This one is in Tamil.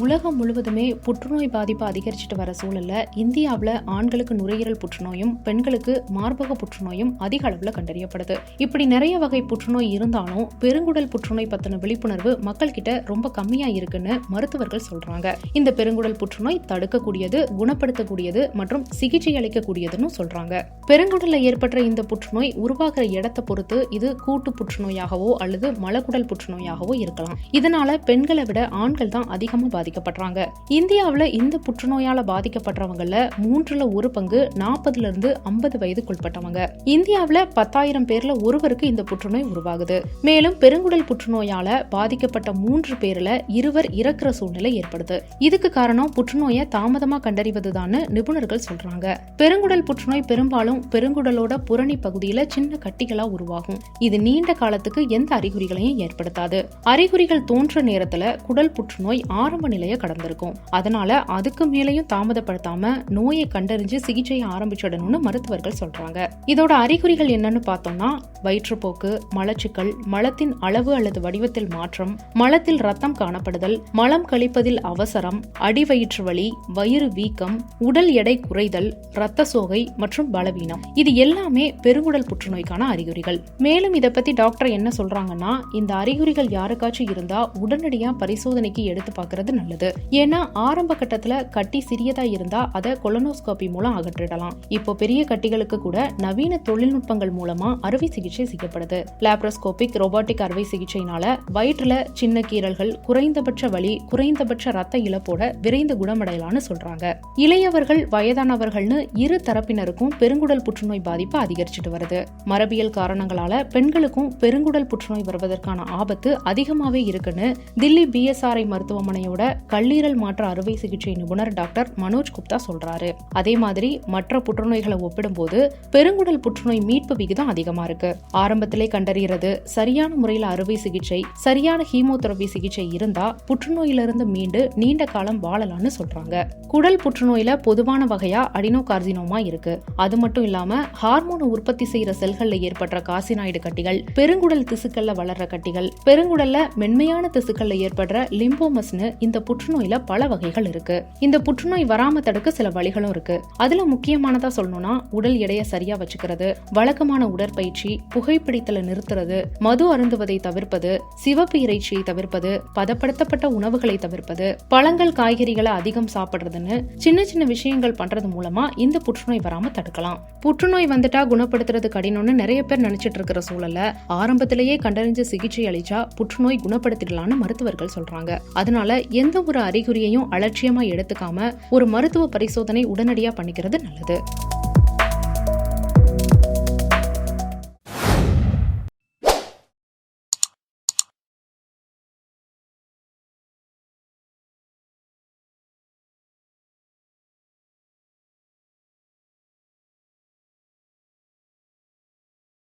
உலகம் முழுவதுமே புற்றுநோய் பாதிப்பு அதிகரிச்சுட்டு வர சூழல்ல இந்தியாவில் ஆண்களுக்கு நுரையீரல் புற்றுநோயும் பெண்களுக்கு மார்பக புற்றுநோயும் அதிக அளவில் கண்டறியப்படுது. இப்படி நிறைய வகை புற்றுநோய் இருந்தாலும் பெருங்குடல் புற்றுநோய் பத்தின விழிப்புணர்வு மக்கள் கிட்ட ரொம்ப கம்மியா இருக்குன்னு மருத்துவர்கள் சொல்றாங்க. இந்த பெருங்குடல் புற்றுநோய் தடுக்கக்கூடியது, குணப்படுத்தக்கூடியது மற்றும் சிகிச்சை அளிக்கக்கூடியதுன்னு சொல்றாங்க. பெருங்குடல்ல ஏற்பட்ட இந்த புற்றுநோய் உருவாகிற இடத்தை பொறுத்து இது கூட்டு புற்றுநோயாகவோ அல்லது மலக்குடல் புற்றுநோயாகவோ இருக்கலாம். இதனால பெண்களை விட ஆண்கள் தான் அதிகமா பாதிக்கப்படுறாங்க. இந்தியாவில் இந்த புற்றுநோயால பாதிக்கப்படுறவங்கல 1/3 பங்கு 40 to 50 வயதுக்குட்பட்டவங்க. இந்தியாவில் 10,000 பேர்ல ஒருவருக்கு இந்த புற்றுநோய் உருவாகுது. மேலும் பெருங்குடல் புற்றுநோயால பாதிக்கப்பட்ட 3 பேர்ல 2 இறக்குற சூழ்நிலை ஏற்படுது. இதுக்கு காரணம் புற்றுநோயை தாமதமா கண்டறிவதுதான் நிபுணர்கள் சொல்றாங்க. பெருங்குடல் புற்றுநோய் பெரும்பாலும் பெருங்குடலோட புறணி பகுதியில சின்ன கட்டிகளா உருவாகும். இது நீண்ட காலத்துக்கு எந்த அறிகுறிகளையும் ஏற்படுத்தாது. அறிகுறிகள் தோன்ற நேரத்துல குடல் புற்றுநோய் ஆரம்ப நிலையை கடந்திருக்கும். அதனால அதுக்கு மேலையும் தாமதப்படுத்தாம நோயை கண்டறிஞ்சு சிகிச்சையை ஆரம்பிச்சிடணும்னு மருத்துவர்கள் சொல்றாங்க. இதோட அறிகுறிகள் என்னன்னு பார்த்தோம்னா வயிற்றுப்போக்கு, மலச்சிக்கல், மலத்தின் அளவு அல்லது வடிவத்தில் மாற்றம், மலத்தில் ரத்தம் காணப்படுதல், மலம் கழிப்பதில் அவசரம், அடிவயிற்று வலி, வயிறு வீக்கம், உடல் எடை குறைதல், இரத்த சோகை மற்றும் பலவீனம். இது எல்லாமே பெருங்குடல் புற்றுநோய்க்கான அறிகுறிகள். மேலும் இதை பத்தி டாக்டர் என்ன சொல்றாங்கன்னா, இந்த அறிகுறிகள் யாருக்காச்சும் இருந்தா உடனடியா பரிசோதனைக்கு எடுத்து பார்க்கறது நல்லது. ஏன்னா ஆரம்ப கட்டத்துல கட்டி சிறியதா இருந்தா அதை கொலனோஸ்கோபி மூலம் அகற்றிடலாம். இப்போ பெரிய கட்டிகளுக்கு கூட நவீன தொழில்நுட்பங்கள் மூலமா அறுவை சிகிச்சை செய்யப்படுது. லாப்ரோஸ்கோபிக் ரோபோட்டிக் அறுவை சிகிச்சையினால வயிற்றுல சின்ன கீறல்கள், குறைந்தபட்ச வலி, குறைந்தபட்ச ரத்த இழப்போட விரைந்து குணமடையலாம்னு சொல்றாங்க. இளையவர்கள், வயதானவர்கள்னு இரு தரப்பினருக்கும் பெருங்குடல் புற்றுநோய் பாதிப்பு அதிகரிச்சுட்டு வருது. மரபியல் காரணங்களால பெண்களுக்கும் பெருங்குடல் புற்றுநோய் வருவதற்கான ஆபத்து அதிகமாவே இருக்குன்னு தில்லி BSRI மருத்துவமனையோட கல்லீரல் மாற்று அறுவை சிகிச்சை நிபுணர் டாக்டர் மனோஜ் குப்தா சொல்றாரு. அதே மாதிரி மற்ற புற்றுநோய்களை ஒப்பிடும்போது பெருங்குடல் புற்றுநோய் மீட்பு விகிதம் அதிகமா இருக்கு. ஆரம்பத்திலே கண்டறியறது, சரியான முறையில் அறுவை சிகிச்சை, சரியான ஹீமோதெரபி சிகிச்சை இருந்தா புற்றுநோயிலிருந்து மீண்டு நீண்ட காலம் வாழலாம்னு சொல்றாங்க. குடல் புற்றுநோயில பொதுவான வகையா அடினோகார்சினோமா இருக்கு. அது மட்டும் இல்லாம ஹார்மோன் உற்பத்தி செய்யற செல்கள்ல ஏற்பட்ட கார்சினாய்டு கட்டிகள், பெருங்குடல் திசுக்கள்ல வளர்ற கட்டிகள், பெருங்குடல்ல மென்மையான திசுக்கள்ல ஏற்படுற லிம்போமஸ்னு இந்த புற்றுநோயில பல வகைகள் இருக்கு. இந்த புற்றுநோய் வராம தடுக்க சில வழிகளும் இருக்கு. அதுல முக்கியமானதா சொல்லணும்னா உடல் எடையை சரியா வச்சுக்கிறது, வழக்கமான உடற்பயிற்சி, புகைப்பிடித்தலை நிறுத்துறது, மது அருந்துவதை தவிர்ப்பது, சிவப்பு இறைச்சியை தவிர்ப்பது, பதப்படுத்தப்பட்ட உணவுகளை தவிர்ப்பது, பழங்கள் காய்கறிகளை அதிகம் சாப்பிடுறதுன்னு சின்ன சின்ன விஷயங்கள் பண்றது மூலமா இந்த புற்றுநோய் வராம தடுக்கலாம். புற்றுநோய் வந்துட்டா குணப்படுத்துறது கடினம்னு நிறைய பேர் நினைச்சிட்டு இருக்கிற சூழல்ல ஆரம்பத்திலேயே கண்டறிஞ்சு சிகிச்சை அளிச்சா புற்றுநோய் குணப்படுத்திடலாம்னு மருத்துவர்கள் சொல்றாங்க. அதனால எந்த ஒரு அறிகுறியையும் அலட்சியமா எடுத்துக்காம ஒரு மருத்துவ பரிசோதனை உடனடியா பண்ணிக்கிறது நல்லது.